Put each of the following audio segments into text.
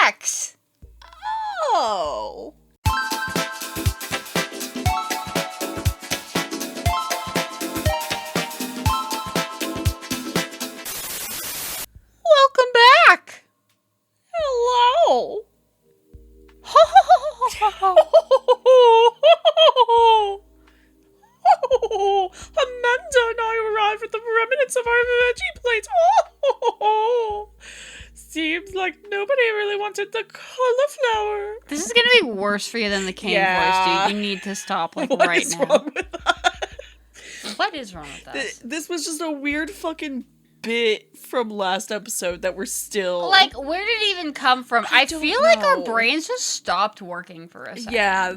sex. Oh. Welcome back. Hello. Amanda and I arrived with the remnants of our veggie plates. Seems like nobody really wanted the cauliflower. This is gonna be worse for you than the cane voice, dude. You need to stop right now. What is wrong with that? What is wrong with us? This was just a weird fucking bit from last episode that we're still... Like, where did it even come from? I feel like our brains just stopped working for a second. Yeah.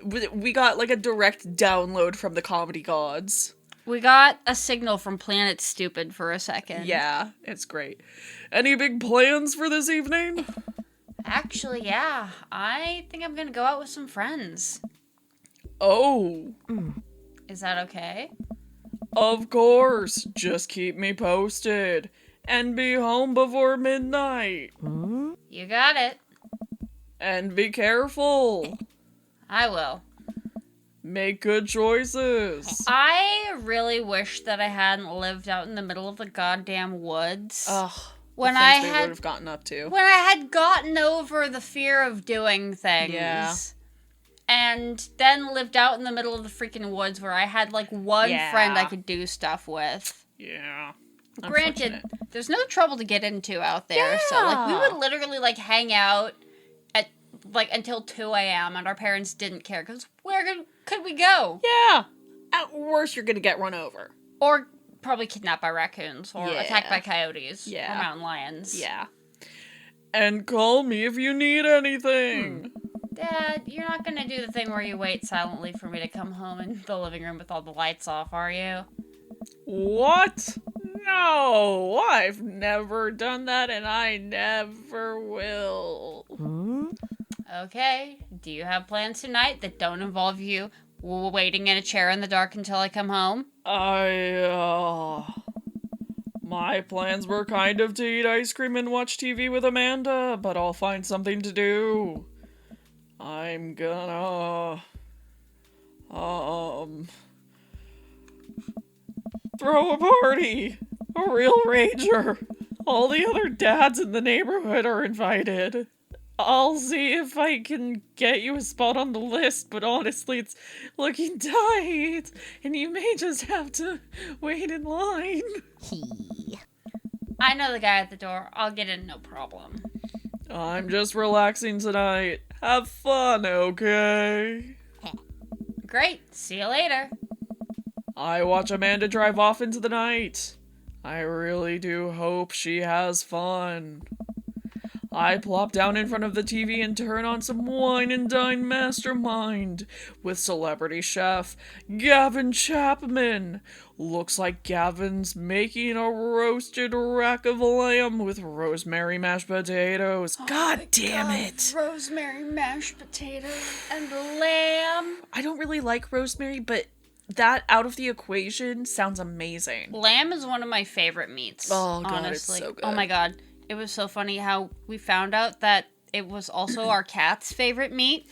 We got, like, a direct download from the comedy gods. We got a signal from Planet Stupid for a second. Yeah, it's great. Any big plans for this evening? Actually, yeah. I think I'm gonna go out with some friends. Oh. Is that okay? Of course. Just keep me posted. And be home before midnight. You got it. And be careful. I will. Make good choices. I really wish that I hadn't lived out in the middle of the goddamn woods. Ugh. When the I things we had would have gotten up to. When I had gotten over the fear of doing things. Yeah. And then lived out in the middle of the freaking woods where I had like one friend I could do stuff with. Yeah. Granted, there's no trouble to get into out there. So like we would literally like hang out at like until 2 a.m. and our parents didn't care because where could we go? Yeah. At worst, you're gonna get run over. Or probably kidnapped by raccoons or attacked by coyotes or Yeah. mountain lions. Yeah. And call me if you need anything. Dad, you're not gonna do the thing where you wait silently for me to come home in the living room with all the lights off, are you? What? No, I've never done that and I never will. Okay, do you have plans tonight that don't involve you waiting in a chair in the dark until I come home? My plans were kind of to eat ice cream and watch TV with Amanda, but I'll find something to do. I'm gonna... throw a party! A real rager! All the other dads in the neighborhood are invited. I'll see if I can get you a spot on the list, but honestly, it's looking tight, and you may just have to wait in line. I know the guy at the door. I'll get in, no problem. I'm just relaxing tonight. Have fun, okay? Great, see you later. I watch Amanda drive off into the night. I really do hope she has fun. I plop down in front of the TV and turn on some Wine and Dine Mastermind with celebrity chef Gavin Chapman. Looks like Gavin's making a roasted rack of lamb with rosemary mashed potatoes. God damn it! Rosemary mashed potatoes and lamb. I don't really like rosemary, but that out of the equation sounds amazing. Lamb is one of my favorite meats. Oh god, honestly. It's so good. Oh my god. It was so funny how we found out that it was also our cat's favorite meat.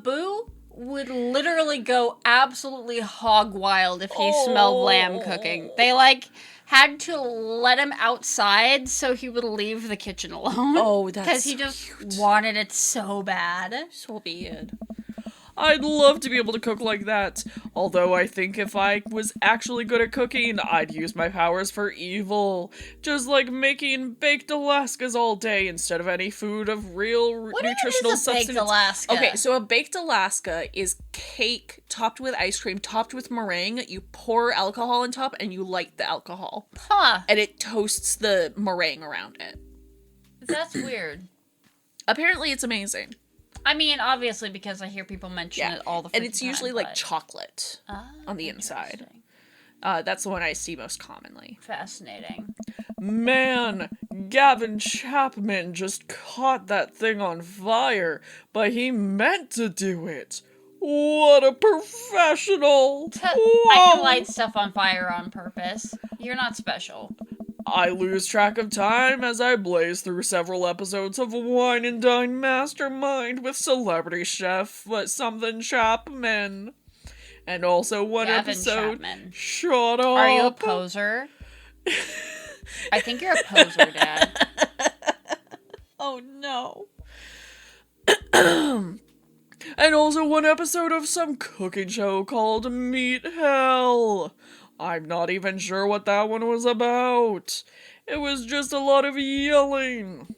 Boo would literally go absolutely hog wild if he smelled lamb cooking. They had to let him outside so he would leave the kitchen alone. Oh, that's because he just wanted it so bad. So bad. I'd love to be able to cook like that. Although I think if I was actually good at cooking, I'd use my powers for evil. Just like making baked Alaskas all day instead of any food of real nutritional substance. Baked Alaska? Okay, so a baked Alaska is cake topped with ice cream, topped with meringue. You pour alcohol on top and you light the alcohol. Huh. And it toasts the meringue around it. That's weird. Apparently it's amazing. I mean, obviously, because I hear people mention it all the time. And it's usually like chocolate on the inside. That's the one I see most commonly. Fascinating. Man, Gavin Chapman just caught that thing on fire, but he meant to do it. What a professional! I can light stuff on fire on purpose. You're not special. I lose track of time as I blaze through several episodes of Wine and Dine Mastermind with celebrity chef something Chapman. And also one Gavin episode. Chapman. Shut up. Are you a poser? I think you're a poser, Dad. Oh no. And also one episode of some cooking show called Meat Hell. I'm not even sure what that one was about. It was just a lot of yelling.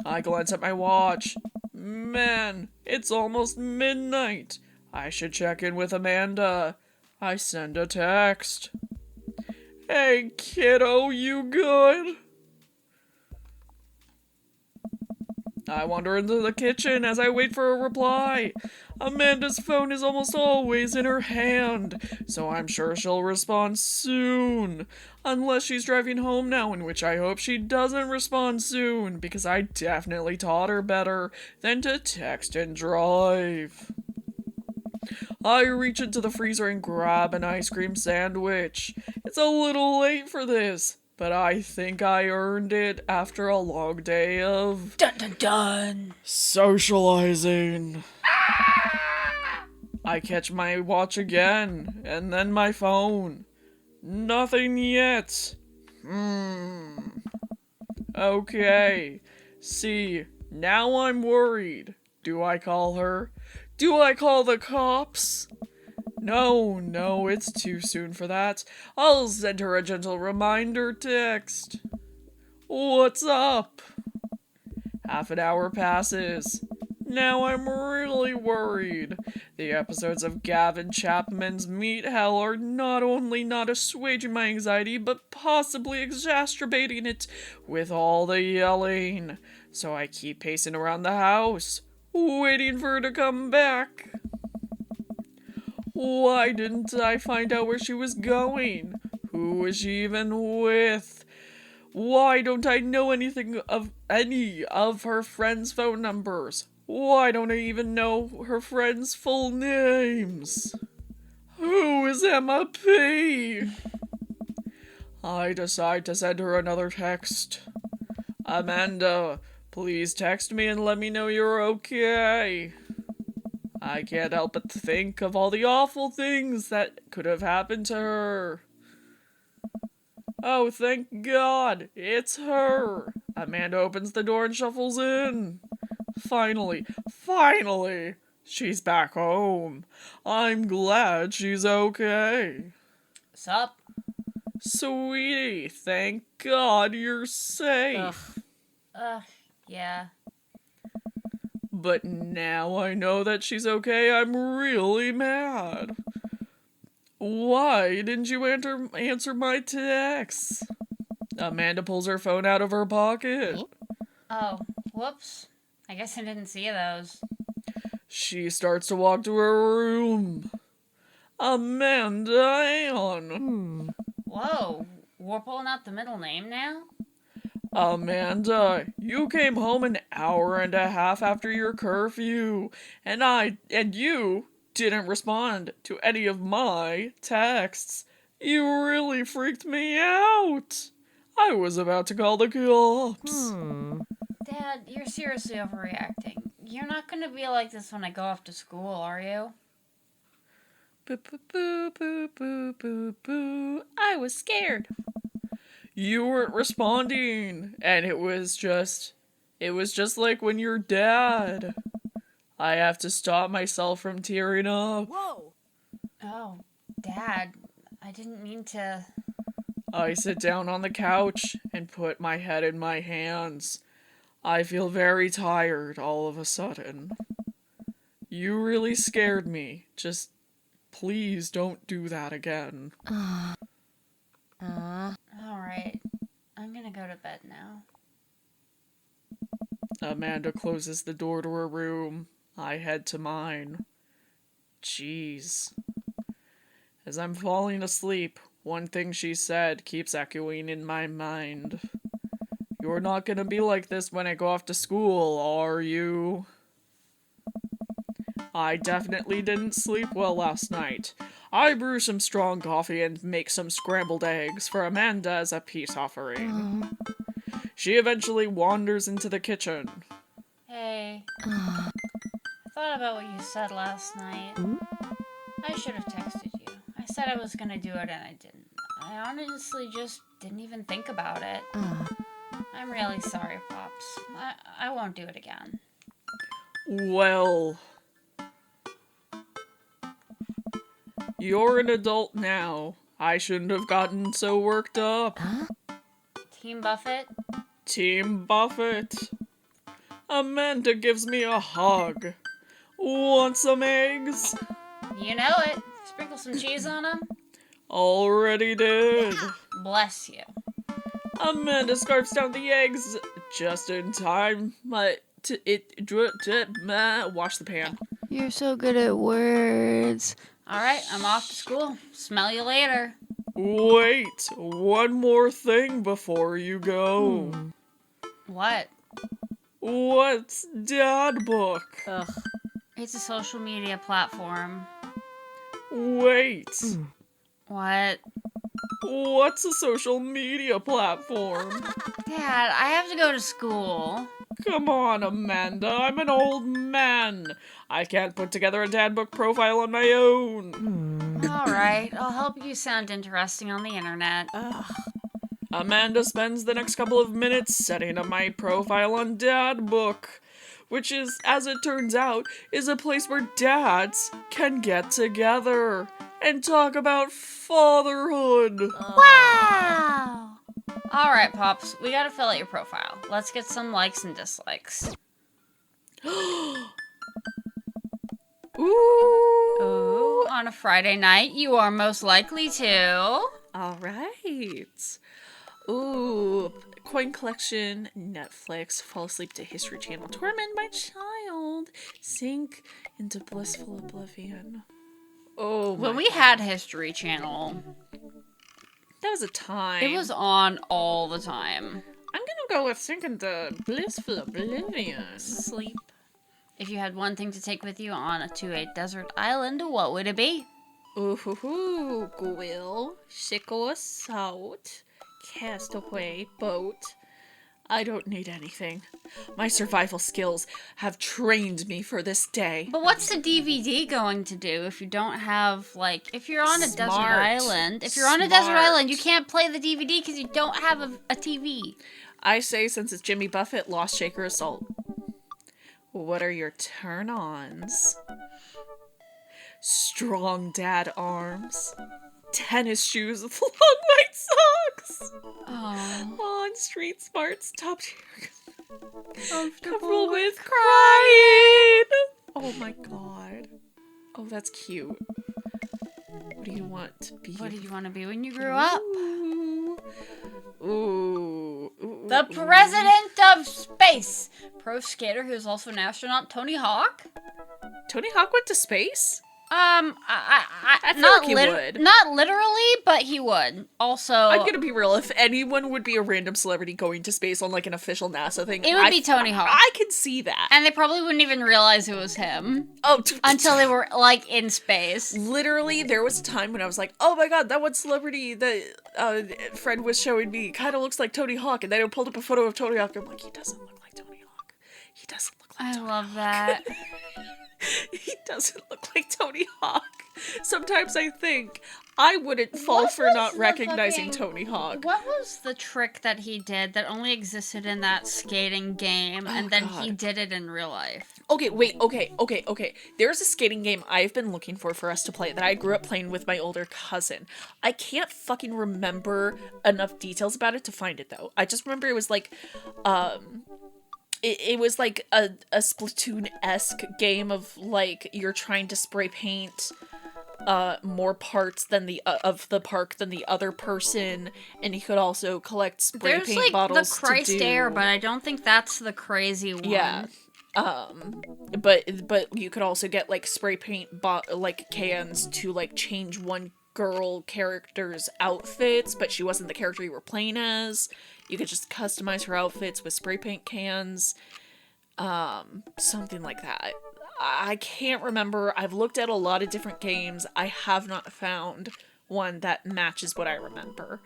I glance at my watch. Man, it's almost midnight. I should check in with Amanda. I send a text. Hey kiddo, you good? I wander into the kitchen as I wait for a reply. Amanda's phone is almost always in her hand, so I'm sure she'll respond soon. Unless she's driving home now, in which I hope she doesn't respond soon, because I definitely taught her better than to text and drive. I reach into the freezer and grab an ice cream sandwich. It's a little late for this, but I think I earned it after a long day of Dun dun dun! socializing. I catch my watch again, and then my phone. Nothing yet. Okay. See, now I'm worried. Do I call her? Do I call the cops? No, it's too soon for that. I'll send her a gentle reminder text. What's up? Half an hour passes. Now I'm really worried. The episodes of Gavin Chapman's Meat Hell are not only not assuaging my anxiety, but possibly exacerbating it with all the yelling. So I keep pacing around the house, waiting for her to come back. Why didn't I find out where she was going? Who was she even with? Why don't I know anything of any of her friends' phone numbers? Why don't I even know her friends' full names? Who is Emma P? I decide to send her another text. Amanda, please text me and let me know you're okay. I can't help but think of all the awful things that could have happened to her. Oh, thank God, it's her. Amanda opens the door and shuffles in. Finally, she's back home. I'm glad she's okay. Sup? Sweetie, thank God you're safe. Yeah. But now I know that she's okay, I'm really mad. Why didn't you answer my texts? Amanda pulls her phone out of her pocket. Oh, whoops. I guess I didn't see those. She starts to walk to her room. Amanda Ann. Whoa, we're pulling out the middle name now? Amanda, you came home an hour and a half after your curfew, and you didn't respond to any of my texts. You really freaked me out. I was about to call the cops. Dad, you're seriously overreacting. You're not gonna be like this when I go off to school, are you? Boo, boo, boo, boo, boo, boo, boo. I was scared. You weren't responding, and it was just like when you're dad. I have to stop myself from tearing up. Whoa! Oh, Dad, I didn't mean to... I sit down on the couch and put my head in my hands. I feel very tired all of a sudden. You really scared me. Just please don't do that again. Alright, I'm gonna go to bed now. Amanda closes the door to her room. I head to mine. Jeez. As I'm falling asleep, one thing she said keeps echoing in my mind. You're not gonna be like this when I go off to school, are you? I definitely didn't sleep well last night. I brew some strong coffee and make some scrambled eggs for Amanda as a peace offering. She eventually wanders into the kitchen. Hey, I thought about what you said last night. I should have texted you. I said I was gonna do it and I didn't. I honestly just didn't even think about it. I'm really sorry, Pops. I won't do it again. Well, you're an adult now. I shouldn't have gotten so worked up. Team Buffett? Team Buffett. Amanda gives me a hug. Want some eggs? You know it. Sprinkle some cheese on them. Already did. Bless you. Amanda scarfs down the eggs just in time. Wash the pan. You're so good at words. Alright, I'm off to school. Smell you later. Wait, one more thing before you go. What? What's Dadbook? Ugh. It's a social media platform. Wait, What? what's a social media platform? Dad, I have to go to school. Come on, Amanda, I'm an old man. I can't put together a Dadbook profile on my own. Alright, I'll help you sound interesting on the internet. Amanda spends the next couple of minutes setting up my profile on Dadbook, which is, as it turns out, is a place where dads can get together and talk about fatherhood. Wow! Alright, Pops, we gotta fill out your profile. Let's get some likes and dislikes. Ooh, on a Friday night, you are most likely to. All right. Ooh, coin collection, Netflix, fall asleep to History Channel, torment my child, sink into blissful oblivion. Oh, When we had History Channel, that was a time. it was on all the time. I'm gonna go with sink into blissful oblivion. Sleep. If you had one thing to take with you to a desert island, what would it be? Ooh, quill, sickle salt, castaway, boat. I don't need anything. My survival skills have trained me for this day. But what's the DVD going to do if you don't have, like, if you're on a desert island? If you're on a desert island, you can't play the DVD because you don't have a TV. I say, since it's Jimmy Buffett, Lost Shaker Assault. What are your turn-ons? Strong dad arms. Tennis shoes with long white socks. Oh, On street smarts, top tier. comfortable with crying. Oh my god. Oh, that's cute. What do you want to be? What did you want to be when you grew up? Ooh. The president of space. Pro skater who's also an astronaut, Tony Hawk. Tony Hawk went to space? I feel not like he would. Not literally, but he would. Also, I'm gonna be real. If anyone would be a random celebrity going to space on like an official NASA thing, it would be Tony Hawk. I can see that. And they probably wouldn't even realize it was him Oh, until they were like in space. literally, there was a time when I was like, "Oh my god, that one celebrity that Fred was showing me kind of looks like Tony Hawk," and then I pulled up a photo of Tony Hawk. And I'm like, he doesn't look like Tony Hawk. He doesn't look like I Tony love Hawk. that. He doesn't look like Tony Hawk. Sometimes I think I wouldn't fall What for was not the recognizing fucking- Tony Hawk. What was the trick that he did that only existed in that skating game, and then he God. did it in real life? Okay, wait, okay. There's a skating game I've been looking for us to play that I grew up playing with my older cousin. I can't fucking remember enough details about it to find it, though. I just remember it was like, it was like a Splatoon-esque game of, like, you're trying to spray paint more parts than of the park than the other person, and you could also collect spray There's paint like bottles the Christ to do. Air, but I don't think that's the crazy one. Yeah. But you could also get like spray paint like cans to like change one girl character's outfits, but she wasn't the character you were playing as. You could just customize her outfits with spray paint cans. Something like that. I can't remember. I've looked at a lot of different games. I have not found one that matches what I remember.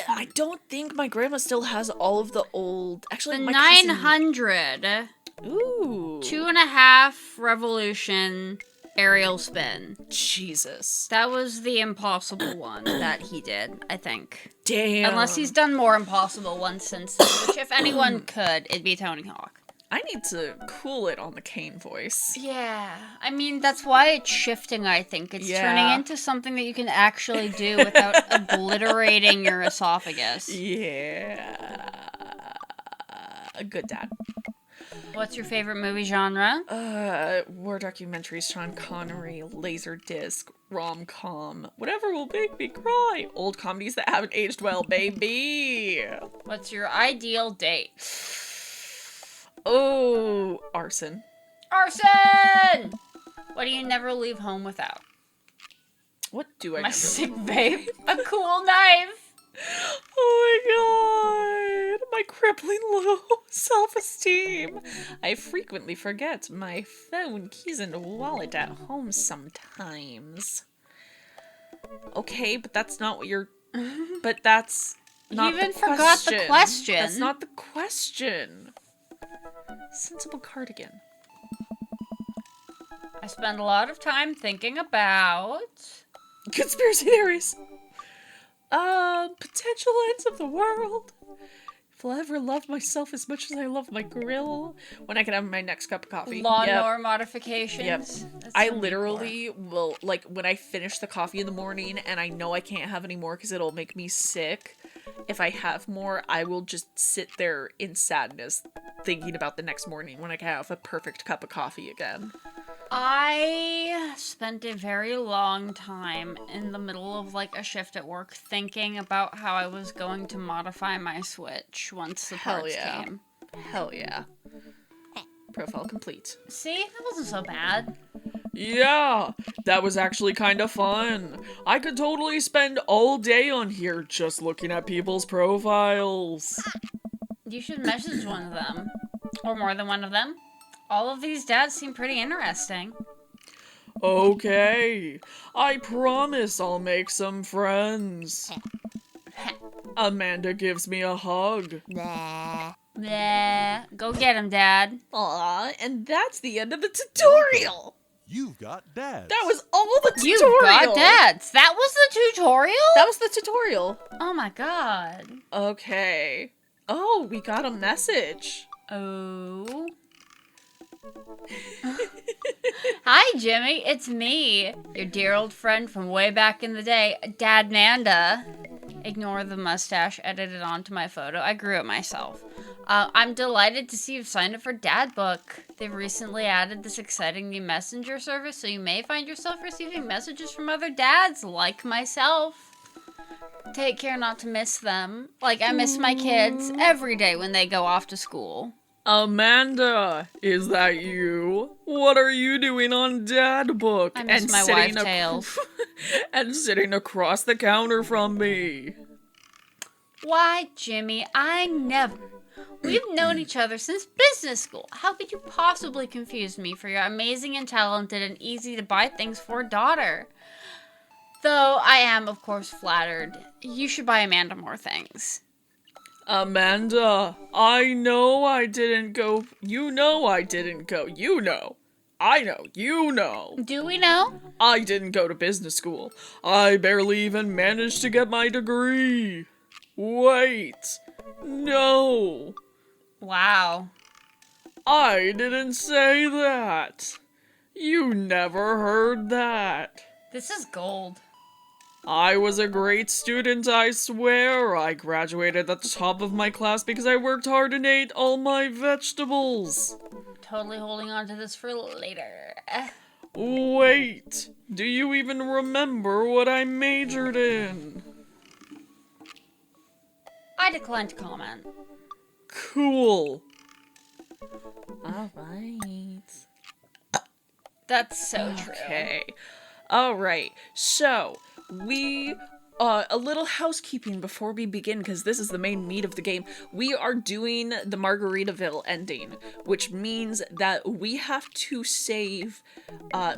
I don't think my grandma still has all of the old... Actually, The my cousin... 900. Ooh. 2.5 revolution aerial spin. Jesus. That was the impossible one that he did, I think. Damn. Unless he's done more impossible ones since then, which if anyone could, it'd be Tony Hawk. I need to cool it on the cane voice. Yeah. I mean, that's why it's shifting, I think. It's Yeah. turning into something that you can actually do without obliterating your esophagus. Yeah. A good dad. What's your favorite movie genre? War documentaries, Sean Connery, Laserdisc, rom-com, whatever will make me cry. Old comedies that haven't aged well, baby. What's your ideal date? Oh, arson. Arson! What do you never leave home without? What do I My never- sick vape. A cool knife. Oh my god, my crippling low self-esteem. I frequently forget my phone, keys, and wallet at home sometimes. Okay, but that's not what you're... But that's not You even the forgot the question. question. That's not the question. Sensible cardigan. I spend a lot of time thinking about... Conspiracy theories. Potential ends of the world. If I'll ever love myself as much as I love my grill. When I can have my next cup of coffee. Lawnmower modifications. Yep. That's I so literally will, like, when I finish the coffee in the morning and I know I can't have any more because it'll make me sick, if I have more, I will just sit there in sadness thinking about the next morning when I can have a perfect cup of coffee again. I spent a very long time in the middle of like a shift at work thinking about how I was going to modify my Switch once the Hell parts yeah. came. Hell yeah. Profile complete. See, that wasn't so bad. Yeah, that was actually kind of fun. I could totally spend all day on here just looking at people's profiles. You should message one of them. Or more than one of them. All of these dads seem pretty interesting. Okay, I promise I'll make some friends. Amanda gives me a hug. Bleh. Go get him, Dad. Aw, and that's the end of the tutorial. You've got dads. That was all the You've tutorial. got dads. That was the tutorial? That was the tutorial. Oh my god. Okay. Oh, we got a message. Oh. Hi, Jimmy. It's me, your dear old friend from way back in the day, Dad Manda. Ignore the mustache edited onto my photo. I grew it myself. I'm delighted to see you've signed up for Dadbook. They've recently added this exciting new messenger service, so you may find yourself receiving messages from other dads like myself. Take care not to miss them. Like, I miss my kids every day when they go off to school. Amanda, is that you? What are you doing on Dadbook? I miss my wife, Tails. And sitting across the counter from me. Why, Jimmy, I never... We've known each other since business school. How could you possibly confuse me for your amazing and talented and easy to buy things for daughter? Though I am, of course, flattered. You should buy Amanda more things. Amanda, I know I didn't go. You know I didn't go. You know. I know. You know. Do we know? I didn't go to business school. I barely even managed to get my degree. Wait. No. Wow. I didn't say that. You never heard that. This is gold. I was a great student, I swear. I graduated at the top of my class because I worked hard and ate all my vegetables. Totally holding on to this for later. Wait, do you even remember what I majored in? I decline to comment. Cool. Alright. That's so true. Okay. Alright, so we A little housekeeping before we begin, because this is the main meat of the game. We are doing the Margaritaville ending, which means that we have to save.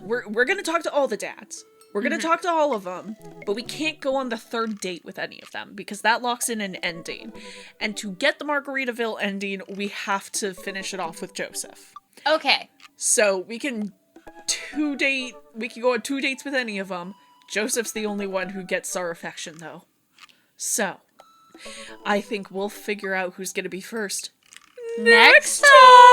We're gonna talk to all the dads. We're gonna talk to all of them, but we can't go on the third date with any of them because that locks in an ending. And to get the Margaritaville ending, we have to finish it off with Joseph. Okay. So we can go on 2 dates with any of them. Joseph's the only one who gets our affection, though. So, I think we'll figure out who's gonna be first Next time!